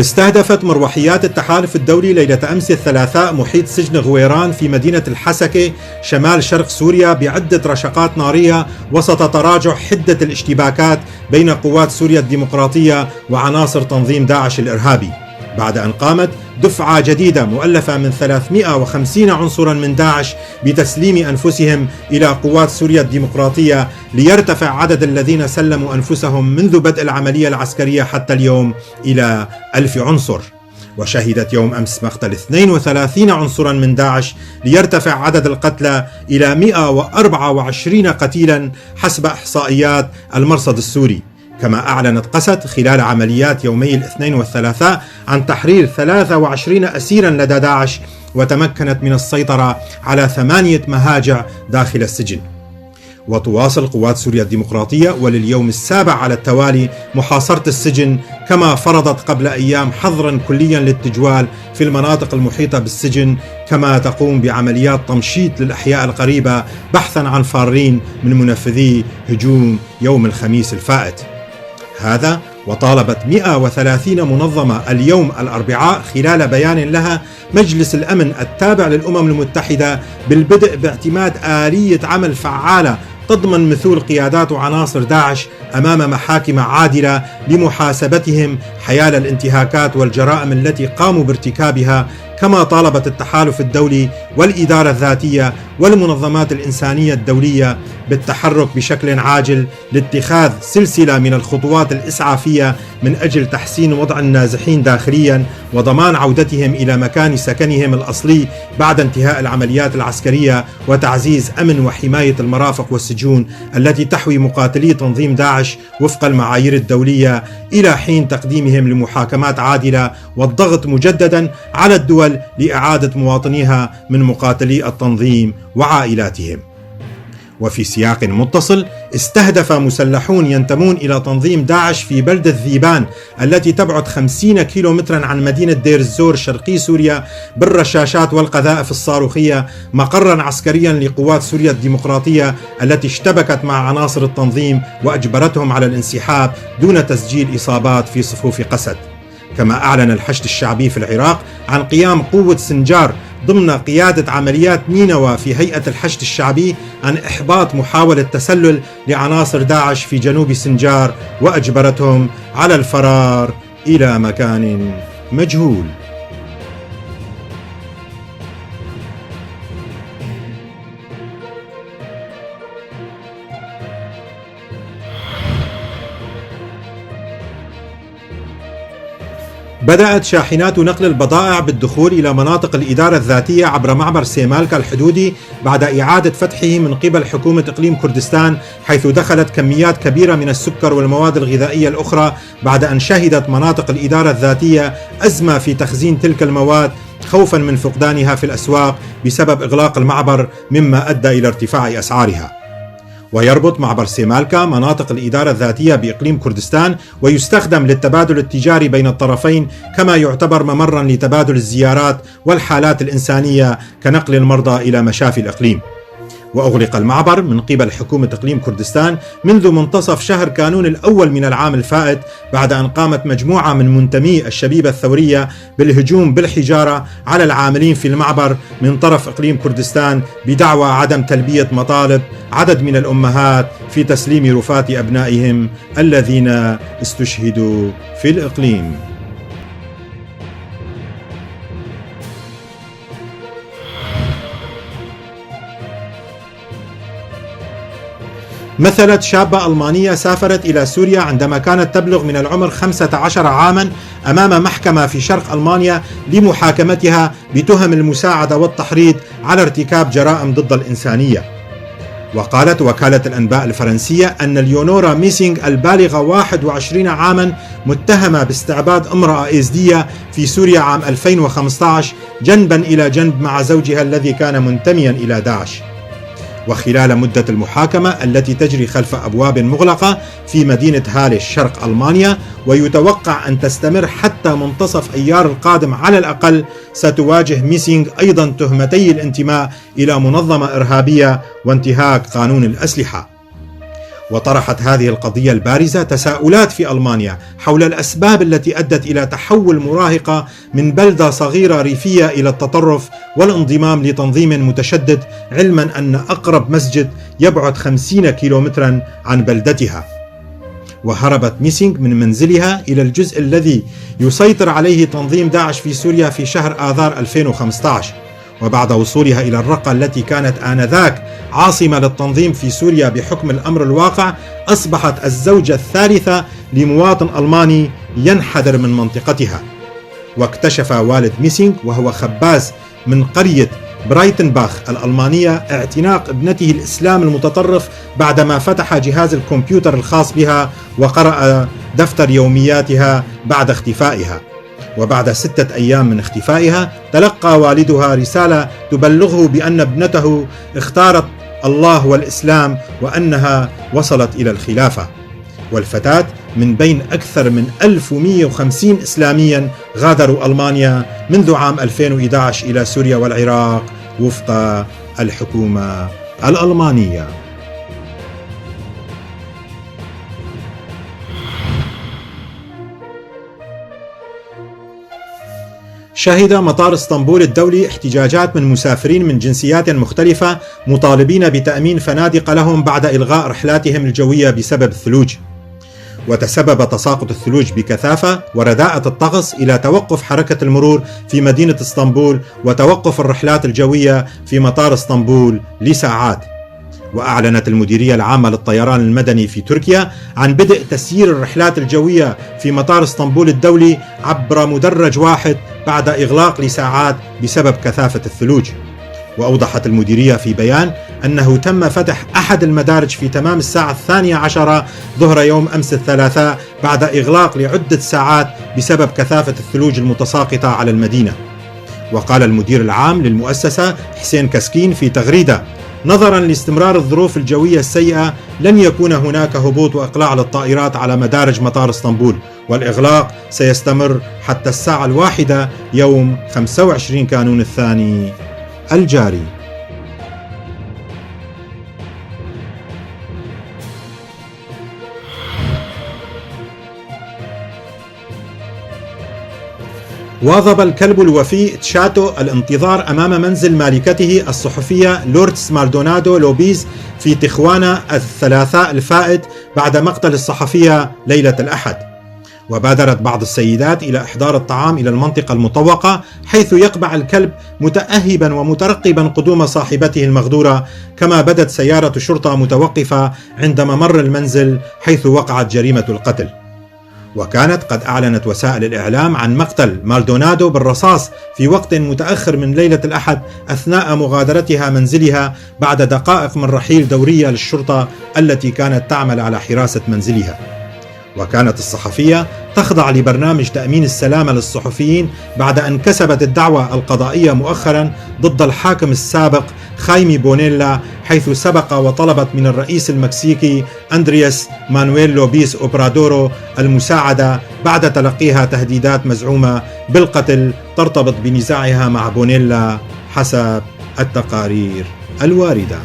استهدفت مروحيات التحالف الدولي ليلة أمس الثلاثاء محيط سجن غويران في مدينة الحسكة شمال شرق سوريا بعدة رشقات نارية وسط تراجع حدة الاشتباكات بين قوات سوريا الديمقراطية وعناصر تنظيم داعش الإرهابي، بعد أن قامت دفعة جديدة مؤلفة من 350 عنصرا من داعش بتسليم أنفسهم إلى قوات سوريا الديمقراطية ليرتفع عدد الذين سلموا أنفسهم منذ بدء العملية العسكرية حتى اليوم إلى 1000 عنصر. وشهدت يوم أمس مقتل 32 عنصرا من داعش ليرتفع عدد القتلى إلى 124 قتيلا حسب إحصائيات المرصد السوري. كما أعلنت قسد خلال عمليات يومي الاثنين والثلاثاء عن تحرير 23 أسيرا لدى داعش، وتمكنت من السيطرة على 8 مهاجع داخل السجن. وتواصل قوات سوريا الديمقراطية ولليوم السابع على التوالي محاصرة السجن، كما فرضت قبل أيام حظرا كليا للتجوال في المناطق المحيطة بالسجن، كما تقوم بعمليات تمشيط للأحياء القريبة بحثا عن فارين من منفذي هجوم يوم الخميس الفائت. هذا وطالبت 130 منظمة اليوم الأربعاء خلال بيان لها مجلس الأمن التابع للأمم المتحدة بالبدء باعتماد آلية عمل فعالة تضمن مثول قيادات وعناصر داعش أمام محاكم عادلة لمحاسبتهم حيال الانتهاكات والجرائم التي قاموا بارتكابها. كما طالبت التحالف الدولي والإدارة الذاتية والمنظمات الإنسانية الدولية بالتحرك بشكل عاجل لاتخاذ سلسلة من الخطوات الإسعافية من أجل تحسين وضع النازحين داخليا وضمان عودتهم إلى مكان سكنهم الأصلي بعد انتهاء العمليات العسكرية، وتعزيز أمن وحماية المرافق والسجون التي تحوي مقاتلي تنظيم داعش وفق المعايير الدولية إلى حين تقديمهم لمحاكمات عادلة، والضغط مجددا على الدول لإعادة مواطنيها من مقاتلي التنظيم وعائلاتهم. وفي سياق متصل، استهدف مسلحون ينتمون إلى تنظيم داعش في بلدة ذيبان التي تبعد 50 كيلومترا عن مدينة دير الزور شرقي سوريا بالرشاشات والقذائف الصاروخية مقرا عسكريا لقوات سوريا الديمقراطية التي اشتبكت مع عناصر التنظيم وأجبرتهم على الانسحاب دون تسجيل إصابات في صفوف قسد. كما أعلن الحشد الشعبي في العراق عن قيام قوة سنجار ضمن قيادة عمليات نينوى في هيئة الحشد الشعبي عن إحباط محاولة تسلل لعناصر داعش في جنوب سنجار، وأجبرتهم على الفرار إلى مكان مجهول. بدأت شاحنات نقل البضائع بالدخول إلى مناطق الإدارة الذاتية عبر معبر سيمالكا الحدودي بعد إعادة فتحه من قبل حكومة إقليم كردستان، حيث دخلت كميات كبيرة من السكر والمواد الغذائية الأخرى بعد أن شهدت مناطق الإدارة الذاتية أزمة في تخزين تلك المواد خوفا من فقدانها في الأسواق بسبب إغلاق المعبر، مما أدى إلى ارتفاع أسعارها. ويربط معبر سيمالكا مناطق الإدارة الذاتية بإقليم كردستان، ويستخدم للتبادل التجاري بين الطرفين، كما يعتبر ممرا لتبادل الزيارات والحالات الإنسانية كنقل المرضى إلى مشافي الإقليم. وأغلق المعبر من قبل حكومة إقليم كردستان منذ منتصف شهر كانون الأول من العام الفائت، بعد أن قامت مجموعة من منتمي الشبيبة الثورية بالهجوم بالحجارة على العاملين في المعبر من طرف إقليم كردستان بدعوى عدم تلبية مطالب عدد من الأمهات في تسليم رفات أبنائهم الذين استشهدوا في الإقليم. مثلت شابة ألمانية سافرت إلى سوريا عندما كانت تبلغ من العمر 15 عاما أمام محكمة في شرق ألمانيا لمحاكمتها بتهم المساعدة والتحريض على ارتكاب جرائم ضد الإنسانية. وقالت وكالة الأنباء الفرنسية أن ليونورا ميسينغ البالغة 21 عاما متهمة باستعباد امرأة إيزدية في سوريا عام 2015 جنبا إلى جنب مع زوجها الذي كان منتميا إلى داعش. وخلال مدة المحاكمة التي تجري خلف أبواب مغلقة في مدينة هاليش شرق ألمانيا، ويتوقع أن تستمر حتى منتصف أيار القادم على الأقل، ستواجه ميسينغ أيضا تهمتي الانتماء إلى منظمة إرهابية وانتهاك قانون الأسلحة. وطرحت هذه القضية البارزة تساؤلات في ألمانيا حول الأسباب التي أدت إلى تحول مراهقة من بلدة صغيرة ريفية إلى التطرف والانضمام لتنظيم متشدد، علما أن أقرب مسجد يبعد 50 كيلومترا عن بلدتها. وهربت ميسينغ من منزلها إلى الجزء الذي يسيطر عليه تنظيم داعش في سوريا في شهر آذار 2015، وبعد وصولها إلى الرقة التي كانت آنذاك عاصمة للتنظيم في سوريا بحكم الأمر الواقع، أصبحت الزوجة الثالثة لمواطن ألماني ينحدر من منطقتها. واكتشف والد ميسينغ وهو خباز من قرية برايتنباخ الألمانية اعتناق ابنته الإسلام المتطرف بعدما فتح جهاز الكمبيوتر الخاص بها وقرأ دفتر يومياتها بعد اختفائها. وبعد 6 أيام من اختفائها تلقى والدها رسالة تبلغه بأن ابنته اختارت الله والإسلام وأنها وصلت إلى الخلافة. والفتاة من بين أكثر من 1150 إسلاميا غادروا ألمانيا منذ عام 2011 إلى سوريا والعراق وفق الحكومة الألمانية. شهد مطار اسطنبول الدولي احتجاجات من مسافرين من جنسيات مختلفة مطالبين بتأمين فنادق لهم بعد إلغاء رحلاتهم الجوية بسبب الثلوج. وتسبب تساقط الثلوج بكثافة ورداءة الطقس إلى توقف حركة المرور في مدينة اسطنبول وتوقف الرحلات الجوية في مطار اسطنبول لساعات. وأعلنت المديرية العامة للطيران المدني في تركيا عن بدء تسيير الرحلات الجوية في مطار اسطنبول الدولي عبر مدرج واحد بعد إغلاق لساعات بسبب كثافة الثلوج. وأوضحت المديرية في بيان أنه تم فتح أحد المدارج في تمام الساعة 12 ظهر يوم أمس الثلاثاء بعد إغلاق لعدة ساعات بسبب كثافة الثلوج المتساقطة على المدينة. وقال المدير العام للمؤسسة حسين كسكين في تغريدة: نظرا لاستمرار الظروف الجوية السيئة لن يكون هناك هبوط وإقلاع للطائرات على مدارج مطار اسطنبول، والإغلاق سيستمر حتى الساعة 1 يوم 25 كانون الثاني الجاري. واظب الكلب الوفي تشاتو الانتظار أمام منزل مالكته الصحفية لورتس مالدونادو لوبيز في تخوانا الثلاثاء الفائت بعد مقتل الصحفية ليلة الأحد. وبادرت بعض السيدات إلى إحضار الطعام إلى المنطقة المطوقة، حيث يقبع الكلب متأهبا ومترقبا قدوم صاحبته المغدورة، كما بدت سيارة شرطة متوقفة عند ممر المنزل حيث وقعت جريمة القتل. وكانت قد أعلنت وسائل الإعلام عن مقتل مالدونادو بالرصاص في وقت متأخر من ليلة الأحد أثناء مغادرتها منزلها بعد دقائق من رحيل دورية للشرطة التي كانت تعمل على حراسة منزلها. وكانت الصحفية تخضع لبرنامج تأمين السلامة للصحفيين بعد أن كسبت الدعوى القضائية مؤخرا ضد الحاكم السابق خايمي بونيلا، حيث سبق وطلبت من الرئيس المكسيكي أندرياس مانويل لوبيس أوبرادورو المساعدة بعد تلقيها تهديدات مزعومة بالقتل ترتبط بنزاعها مع بونيلا حسب التقارير الواردة.